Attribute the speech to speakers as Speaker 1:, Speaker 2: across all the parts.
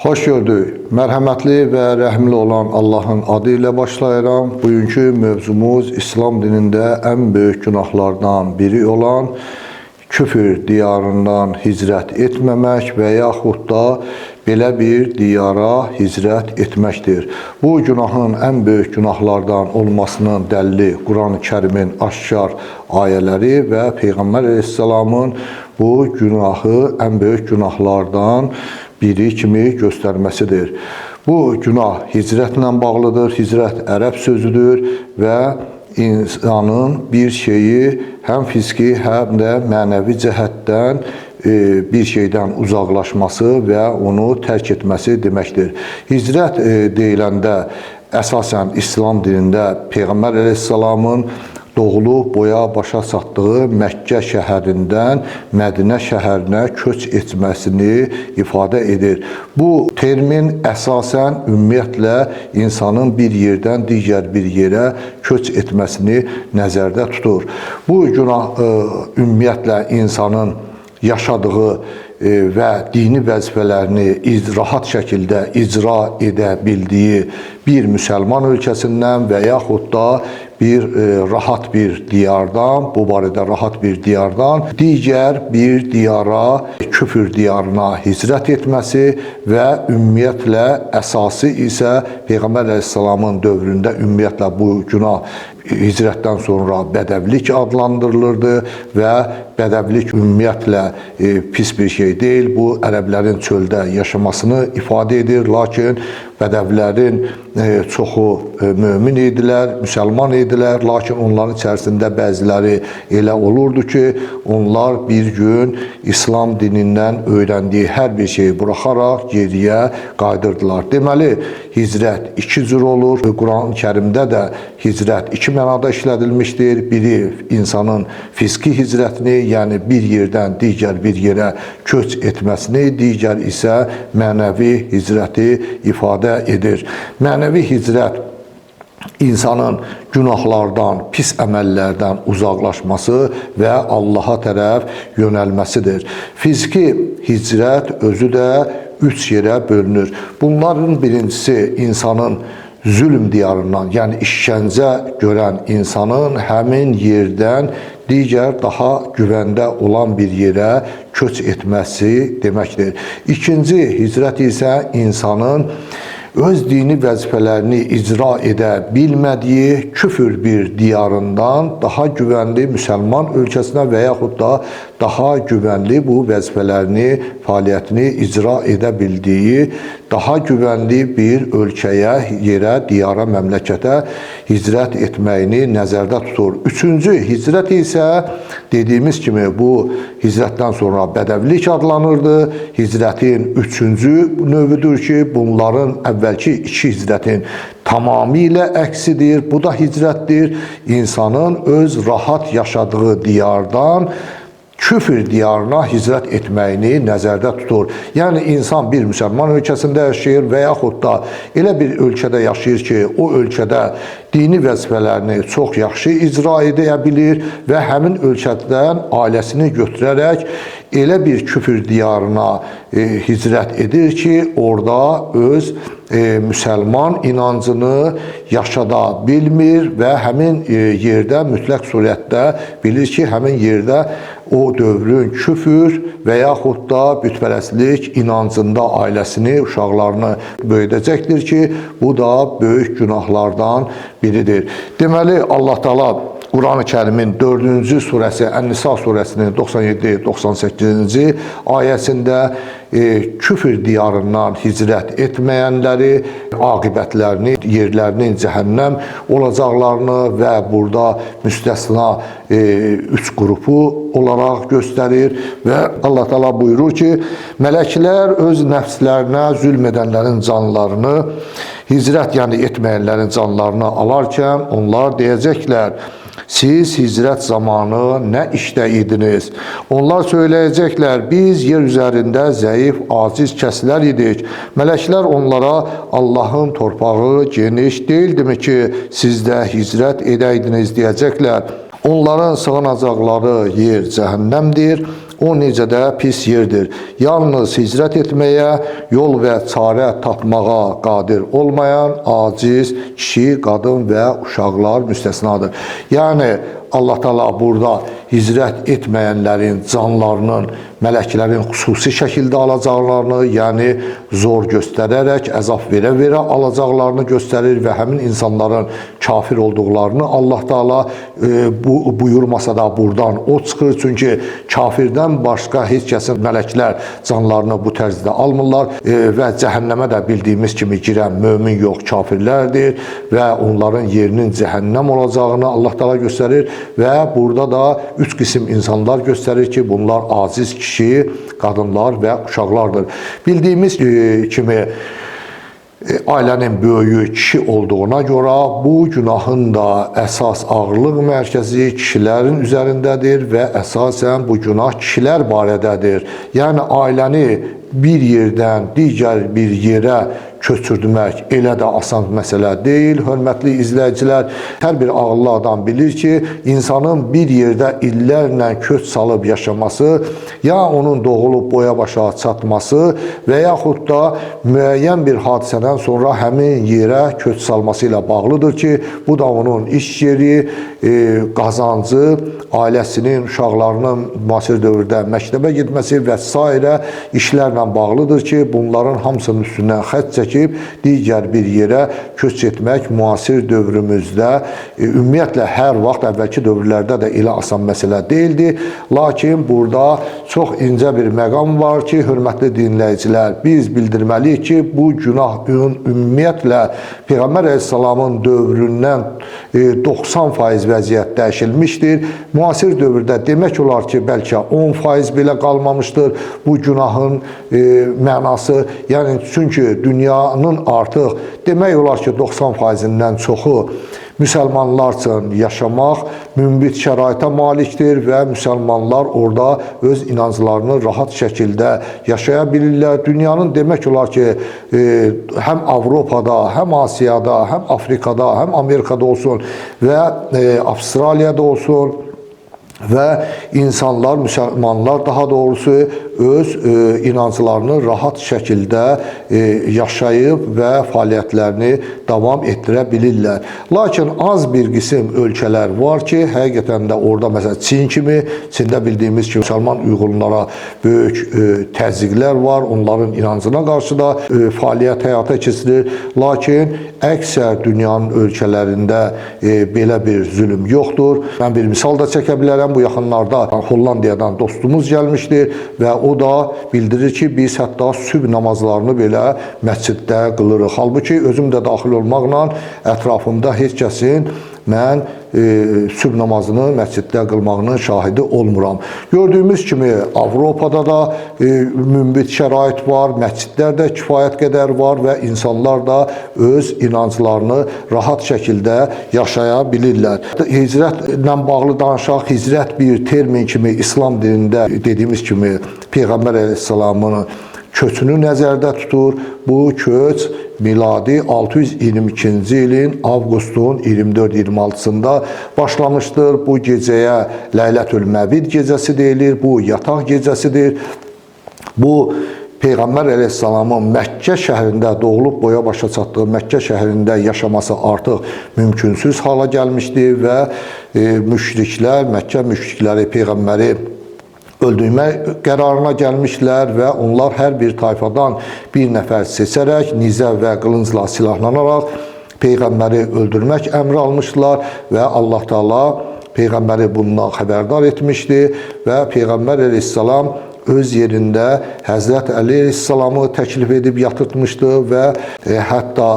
Speaker 1: Hoş gördük. Mərhəmətli və rəhimli olan Allahın adı ilə başlayıram. Bugünkü mövzumuz İslam dinində ən böyük günahlardan biri olan küfür diyarından hicrət etməmək və yaxud da belə bir diyara hicrət etməkdir. Bu günahın ən böyük günahlardan olmasının dəlili Quran-ı Kərimin aşkar ayələri və Peyğəmbər əleyhissalamın bu günahı ən böyük günahlardan biri kimi göstərməsidir. Bu günah hicrətlə bağlıdır. Hicrət ərəb sözüdür və insanın bir şeyi həm fiziki, həm də mənəvi cəhətdən bir şeydən uzaqlaşması və onu tərk etməsi deməkdir. Hicrət deyiləndə əsasən İslam dinində Peyğəmbər əleyhissalamın doğulub boya başa çatdığı Məkkə şəhərindən Mədinə şəhərinə köç etməsini ifadə edir. Bu termin əsasən ümumiyyətlə insanın bir yerdən digər bir yerə köç etməsini nəzərdə tutur. Bu günah ümumiyyətlə insanın yaşadığı və dini vəzifələrini rahat şəkildə icra edə bildiyi bir müsəlman ölkəsindən və yaxud da bir rahat bir diyardan, bu barədə rahat bir diyardan digər bir diyara, küfür diyarına hicrət etməsi və ümumiyyətlə əsası isə Peyğəmbər əleyhissalamın dövründə ümumiyyətlə bu günah hicrətdən sonra bədəvlik adlandırılırdı və bədəvlik ümumiyyətlə pis bir şey deyil. Bu ərəblərin çöldə yaşamasını ifadə edir, lakin bədəvlərin çoxu mömin idilər, müsəlman idilər, lakin onların içərisində bəziləri elə olurdu ki, onlar bir gün İslam dinindən öyrəndiyi hər bir şeyi buraxaraq geriyə qaydırdılar. Deməli, hicrət iki cür olur. Quran-ı Kərimdə də hicrət iki mənada işlədilmişdir. Biri insanın fiziki hicrətini, yəni bir yerdən digər bir yerə köç etməsini, digər isə mənəvi hicrəti ifadə edir. Mənəvi hicrət insanın günahlardan, pis əməllərdən uzaqlaşması və Allaha tərəf yönəlməsidir. Fiziki hicrət özü də üç yerə bölünür. Bunların birincisi insanın zülm diyarından, yəni işgəncə görən insanın həmin yerdən digər daha güvəndə olan bir yerə köç etməsi deməkdir. İkinci hicrət isə insanın öz dini vəzifələrini icra edə bilmədiyi küfür bir diyarından daha güvənli müsəlman ölkəsinə və yaxud da daha güvənli bu vəzifələrini, fəaliyyətini icra edə bildiyi daha güvənli bir ölkəyə, yerə, diyara, məmləkətə hicrət etməyini nəzərdə tutur. Üçüncü hicrət isə dediyimiz kimi bu hicrətdən sonra bədəvlik adlanırdı. Hicrətin üçüncü növüdür ki, bunların əvvəlki iki hicrətin tamamilə əksidir. Bu da hicrətdir. İnsanın öz rahat yaşadığı diyardan küfür diyarına hicrət etməyini nəzərdə tutur. Yəni, insan bir müsəlman ölkəsində yaşayır və yaxud da elə bir ölkədə yaşayır ki, o ölkədə dini vəzifələrini çox yaxşı icra edə bilir və həmin ölkədən ailəsini götürərək elə bir küfür diyarına hicrət edir ki, orada öz müsəlman inancını yaşada bilmir və həmin yerdə mütləq surətdə bilir ki, həmin yerdə o dövrün küfür və yaxud da bütpərəstlik inancında ailəsini, uşaqlarını böyüdəcəkdir ki, bu da böyük günahlardan biridir. Deməli, Allah Teala Quran-ı Kərimin 4-cü surəsi, Ən-Nisa surəsinin 97-98-ci ayəsində küfür diyarından hicrət etməyənləri, aqibətlərini, yerlərinin cəhənnəm olacaqlarını və burada müstəsna üç qrupu olaraq göstərir və Allah Teala buyurur ki, mələklər öz nəfslərinə zülm edənlərin canlarını, hicrət yəni etməyənlərin canlarını alarkən onlar deyəcəklər, siz hicrət zamanı nə işdə idiniz? Onlar söyləyəcəklər, biz yer üzərində zəif, aciz kəslər idik. Mələklər onlara, Allahın torpağı geniş deyildimi ki, siz də hicrət edəydiniz deyəcəklər. Onların sığınacaqları yer cəhənnəmdir. o necə də pis yerdir. Yalnız hicrət etməyə, yol və çarə tapmağa qadir olmayan aciz kişi, qadın və uşaqlar müstəsnadır. Yəni Allah Teala burada hicrət etməyənlərin canlarının mələklərin xüsusi şəkildə alacaqlarını, yəni zor göstərərək, əzab verə-verə alacaqlarını göstərir və həmin insanların kafir olduqlarını Allah Teala buyurmasa da buradan o çıxır. Çünki kafirdən başqa heç kəsin mələklər canlarını bu tərzdə almırlar və cəhənnəmə də bildiyimiz kimi girən mömin yox, kafirlərdir və onların yerinin cəhənnəm olacağını Allah Teala göstərir və burada da üç qism insanlar göstərir ki, bunlar aciz kişi, qadınlar və uşaqlardır. Bildiyimiz kimi ailənin böyüyü kişi olduğuna görə bu günahın da əsas ağırlıq mərkəzi kişilərin üzərindədir və əsasən bu günah kişilər barədədir. Yəni ailəni bir yerdən digər bir yerə köçürdürmək elə də asan məsələ deyil. Hörmətli izləyicilər, hər bir ağıllı adam bilir ki, insanın bir yerdə illərlə köç salıb yaşaması, ya onun doğulub boya başa çatması və yaxud da müəyyən bir hadisədən sonra həmin yerə köç salması ilə bağlıdır ki, bu da onun iş yeri, qazancı, ailəsinin, uşaqlarının müasir dövrdə məktəbə getməsi və s. işlərlə bağlıdır ki, bunların hamısının üstündən xətt çəkib digər bir yerə köç etmək müasir dövrümüzdə ümumiyyətlə hər vaxt əvvəlki dövrlərdə də elə asan məsələ deyildi. Lakin burada çox incə bir məqam var ki, hörmətli dinləyicilər, biz bildirməliyik ki, bu günah ümumiyyətlə Peyğəmbər əleyhissalamın dövründən 90% vəziyyət dəyişilmişdir. Müasir dövrdə demək olar ki, bəlkə 10% belə qalmamışdır bu günahın mənası. Yəni, çünki dünyanın artıq demək olar ki, 90%-dən çoxu müsəlmanlar üçün yaşamaq münbit şəraitə malikdir və müsəlmanlar orada öz inanclarını rahat şəkildə yaşaya bilirlər. Dünyanın demək olar ki, həm Avropada, həm Asiyada, həm Afrikada, həm Amerikada olsun və Avstraliyada olsun və insanlar, müsəlmanlar daha doğrusu öz inanclarını rahat şəkildə yaşayıb və fəaliyyətlərini davam etdirə bilirlər. Lakin az bir qism ölkələr var ki, həqiqətən də orada məsələn Çin kimi, Çində bildiyimiz kimi müsəlman uyğurlara böyük təzyiqlər var, onların inancına qarşı da fəaliyyət həyata keçirilir. Lakin əksər dünyanın ölkələrində belə bir zülm yoxdur. Mən bir misal da çəkə bilərəm. Bu yaxınlarda Hollandiyadan dostumuz gəlmişdir və o da bildirir ki, biz hətta sübh namazlarını belə məsciddə qılırıq. Halbuki özüm də daxil olmaqla ətrafımda heç kəsin mən sübh namazını məsciddə qılmağının şahidi olmuram. Gördüyümüz kimi Avropada da münbit şərait var, məscidlər də kifayət qədər var və insanlar da öz inanclarını rahat şəkildə yaşaya bilirlər. Hicrətlə bağlı danışaq, hicrət bir termin kimi İslam dilində dediyimiz kimi Peyğəmbər əleyhissalamın köçünü nəzərdə tutur. Bu köç miladi 622-ci ilin avqustun 24-26-sında başlamışdır. Bu gecəyə Ləylətül Məbid gecəsi deyilir, bu yataq gecəsidir. Bu Peyğəmbər əleyhissalamın Məkkə şəhərində doğulub boya başa çatdığı Məkkə şəhərində yaşaması artıq mümkünsüz hala gəlmişdi və müşriklər, Məkkə müşrikləri Peyğəmbəri öldürmək qərarına gəlmişlər və onlar hər bir tayfadan bir nəfər seçərək nizə və qılıncla silahlanaraq Peyğəmbəri öldürmək əmri almışlar və Allah Teala Peyğəmbəri bundan xəbərdar etmişdi və Peyğəmbər əleyhissalam öz yerində Həzrət Əli əleyhissalamı təklif edib yatırtmışdı və hətta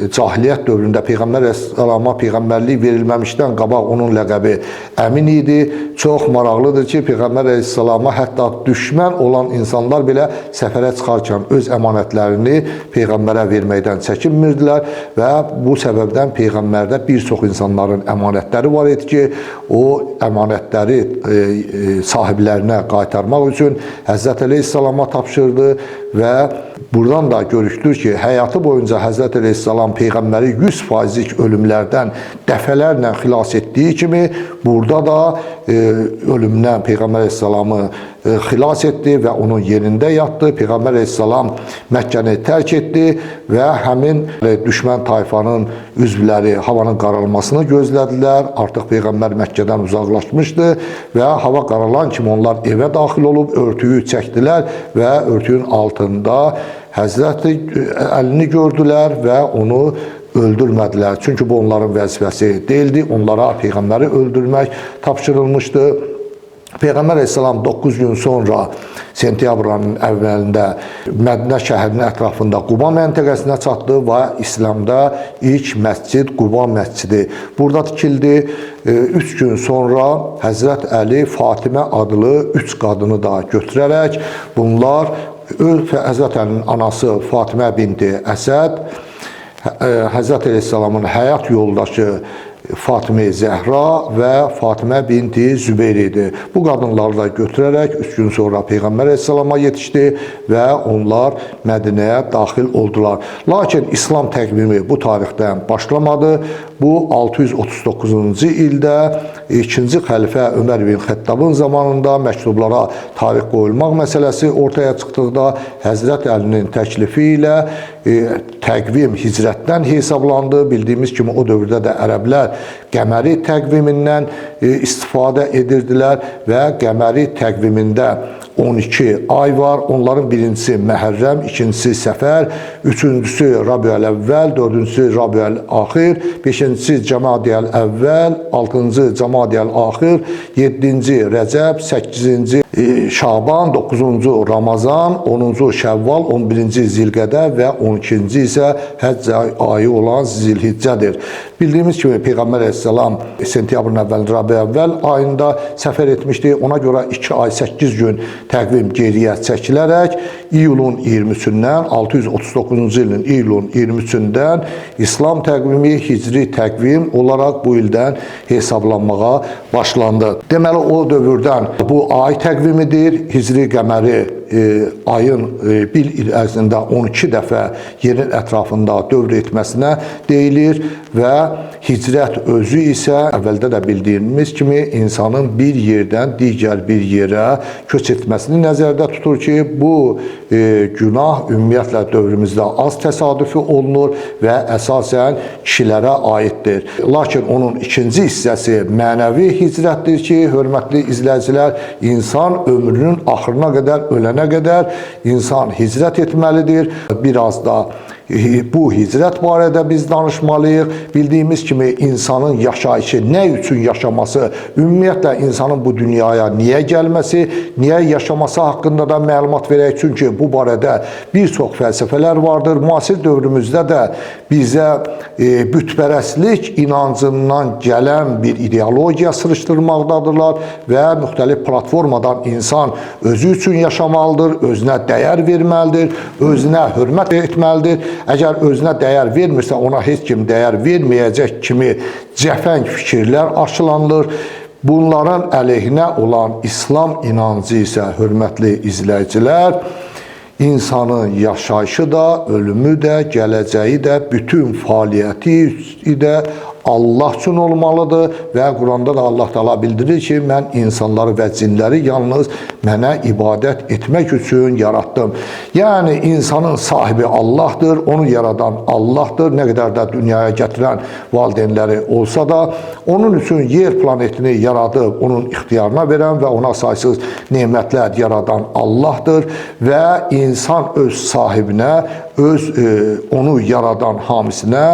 Speaker 1: cahiliyyət dövründə Peyğəmbər əleyhissalama Peyğəmbərlik verilməmişdən qabaq onun ləqəbi Əmin idi. Çox maraqlıdır ki, Peyğəmbər əleyhissalama hətta düşmən olan insanlar belə səfərə çıxarkən öz əmanətlərini Peyğəmbərə verməkdən çəkinmirdilər və bu səbəbdən Peyğəmbərdə bir çox insanların əmanətləri var idi ki, o əmanətləri sahiblərinə qaytarmaq üçün Həzrət Əleyhissalama tapşırdı və buradan da görüşdür ki, həyatı boyunca Həzrət Əleyhissalam Peyğəmbəri 100%lik ölümlərdən dəfələrlə xilas etdiyi kimi, burada da ölümdən Peyğəmbər Əleyhissalamı xilas etdi və onun yerində yatdı. Peyğəmbər əleyhissalam Məkkəni tərk etdi və həmin düşmən tayfanın üzvləri havanın qaralmasını gözlədilər. Artıq Peyğəmbər Məkkədən uzaqlaşmışdı və hava qaralan kimi onlar evə daxil olub örtüyü çəkdilər və örtüyün altında Həzrəti Əlini gördülər və onu öldürmədilər. Çünki bu onların vəzifəsi deyildi. Onlara Peyğəmbəri öldürmək tapşırılmışdı. Peyğəmbər əleyhissalam 9 gün sonra sentyabrın əvvəlində Mədinə şəhərinin ətrafında Quba məntəqəsinə çatdı və İslamda ilk məscid Quba məscidi burada tikildi. 3 gün sonra Həzrət Əli Fatimə adlı 3 qadını da götürərək bunlar Həzrət Əlinin anası Fatimə binti Əsəd, Həzrət əleyhissalamın həyat yoldaşı Fatimə Zəhra və Fatimə binti Zübeyr idi. Bu qadınları da götürərək 3 gün sonra Peyğəmbər əleyhissalama yetişdi və onlar Mədinəyə daxil oldular. Lakin İslam təqvimi bu tarixdən başlamadı. Bu 639-cu ildə 2-ci xəlifə Ömər bin Xəttabın zamanında məktublara tarix qoyulmaq məsələsi ortaya çıxdıqda Həzrət Əlinin təklifi ilə təqvim hicrətdən hesablandı. Bildiyimiz kimi o dövrdə də ərəblər qəməri təqvimindən istifadə edirdilər və qəməri təqvimində 12 ay var. Onların birincisi Məhərrəm, ikincisi Səfər, üçüncüsü Rabiül Əvvəl, dördüncüsü Rabiül Axir, beşincisi Cəmadiyəl Əvvəl, altıncı Cəmadiyəl Axir, yeddinci Rəcəb, səkkizinci Şaban, 9-cu Ramazan, 10-cu Şəvval, 11-ci Zilqədə və 12-ci isə Həcc ayı olan Zilhiccədir. Bildiyimiz kimi Peyğəmbər əleyhissalam sentyabrın əvvəlində Rabiül Əvvəl ayında səfər etmişdi. Ona görə 2 ay 8 gün təqvim geriyə çəkilərək iyulun 23-dən 639-cu ilin iyulun 23-dən İslam təqvimi hicri təqvim olaraq bu ildən hesablanmağa başlandı. Deməli o dövrdən bu ay təqvimidir. Hicri qəməri ayın bir il ərzində 12 dəfə yerin ətrafında dövr etməsinə deyilir və hicrət özü isə əvvəldə də bildiyimiz kimi insanın bir yerdən digər bir yerə köç etməsini nəzərdə tutur ki, bu günah ümumiyyətlə dövrümüzdə az təsadüfi olunur və əsasən kişilərə aiddir. Lakin onun ikinci hissəsi mənəvi hicrətdir ki, hörmətli izləyicilər, insan ömrünün axırına qədər, ölənə qədər insan hicrət etməlidir. Biraz da bu hicrət barədə biz danışmalıyıq. Bildiyimiz kimi insanın yaşayışı, nə üçün yaşaması, ümumiyyətlə insanın bu dünyaya niyə gəlməsi, niyə yaşaması haqqında da məlumat verək. Çünki bu barədə bir çox fəlsəfələr vardır. Müasir dövrümüzdə də bizə bütpərəstlik inancından gələn bir ideologiya sırışdırmaqdadırlar və müxtəlif platformadan insan özü üçün yaşamalıdır, özünə dəyər verməlidir, özünə hörmət etməlidir. Əgər özünə dəyər vermirsə, ona heç kim dəyər verməyəcək kimi cəfəng fikirlər aşılanılır. Bunların əleyhinə olan İslam inancı isə, hörmətli izləyicilər, insanın yaşayışı da, ölümü də, gələcəyi də, bütün fəaliyyəti də Allah üçün olmalıdır və Quranda da Allah Teala bildirir ki, mən insanları və cinləri yalnız mənə ibadət etmək üçün yaratdım. Yəni, insanın sahibi Allahdır, onu yaradan Allahdır. Nə qədər də dünyaya gətirən valideynləri olsa da, onun üçün yer planetini yaradıb, onun ixtiyarına verən və ona saysız nemətlər yaradan Allahdır və insan öz sahibinə, onu yaradan hamisinə,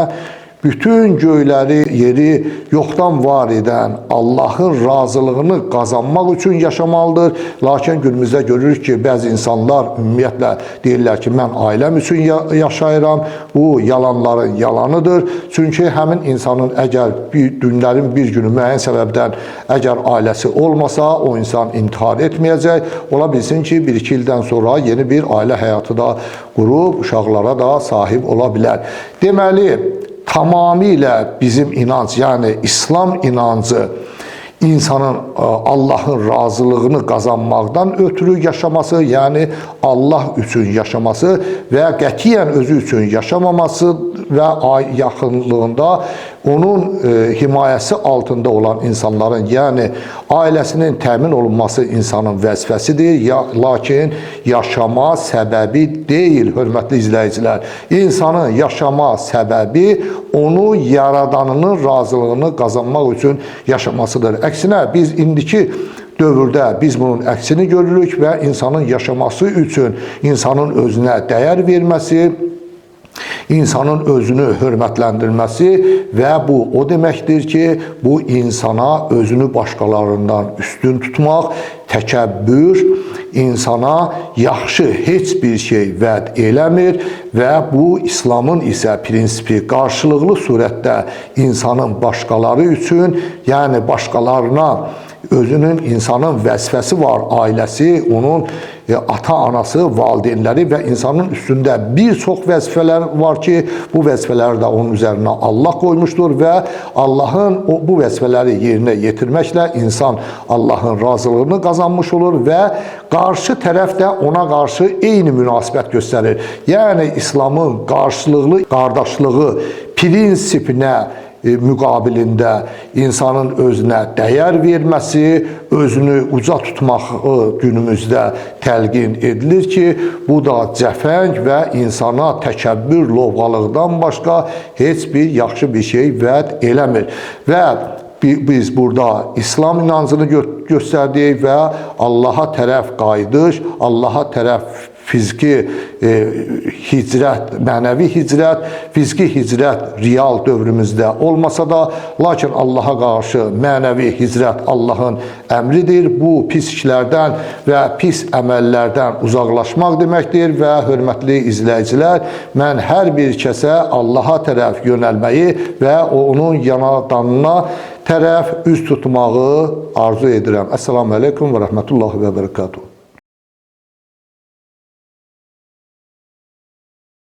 Speaker 1: bütün göyləri, yeri yoxdan var edən Allahın razılığını qazanmaq üçün yaşamalıdır. Lakin günümüzdə görürük ki, bəzi insanlar ümumiyyətlə deyirlər ki, mən ailəm üçün yaşayıram. Bu yalanların yalanıdır. Çünki həmin insanın əgər günlərin bir günü müəyyən səbəbdən əgər ailəsi olmasa, o insan intihar etməyəcək. Ola bilsin ki, 1-2 ildən sonra yeni bir ailə həyatı da qurub, uşaqlara da sahib ola bilər. Deməli, tamamilə bizim inanc, yəni İslam inancı insanın Allahın razılığını qazanmaqdan ötürü yaşaması, yəni Allah üçün yaşaması və qətiyyən özü üçün yaşamaması və yaxınlığında onun himayəsi altında olan insanların, yəni ailəsinin təmin olunması insanın vəzifəsidir, lakin yaşama səbəbi deyil, hörmətli izləyicilər. İnsanın yaşama səbəbi onu yaradanının razılığını qazanmaq üçün yaşamasıdır. Əksinə, biz indiki dövrdə biz bunun əksini görürük və insanın yaşaması üçün insanın özünə dəyər verməsi, insanın özünü hörmətləndirməsi və bu o deməkdir ki, bu insana özünü başqalarından üstün tutmaq, təkəbbür, insana yaxşı heç bir şey vəd eləmir və bu İslamın isə prinsipi qarşılıqlı surətdə insanın başqaları üçün, yəni başqalarına özünün insanın vəzifəsi var, ailəsi, onun ata-anası, valideynləri və insanın üstündə bir çox vəzifələr var ki, bu vəzifələri də onun üzərinə Allah qoymuşdur və Allahın bu vəzifələri yerinə yetirməklə insan Allahın razılığını qazanmış olur və qarşı tərəf də ona qarşı eyni münasibət göstərir. Yəni, İslamın qarşılıqlı qardaşlığı prinsipinə müqabilində insanın özünə dəyər verməsi, özünü uca tutmağı günümüzdə təlqin edilir ki, bu da cəfəng və insana təkəbbür, lovğalıqdan başqa heç bir yaxşı bir şey vəd eləmir. Və biz burada İslam inancını göstərdik və Allaha tərəf qayıdış, Allaha tərəf fiziki hicrət, mənəvi hicrət, fiziki hicrət real dövrümüzdə olmasa da, lakin Allaha qarşı mənəvi hicrət Allahın əmridir. Bu pis işlərdən və pis əməllərdən uzaqlaşmaq deməkdir və hörmətli izləyicilər, mən hər bir kəsə Allaha tərəf yönəlməyi və onun yaradanına tərəf üz tutmağı arzu edirəm. Əssalamu aleykum və rəhmətullahi və bərəkatuhu.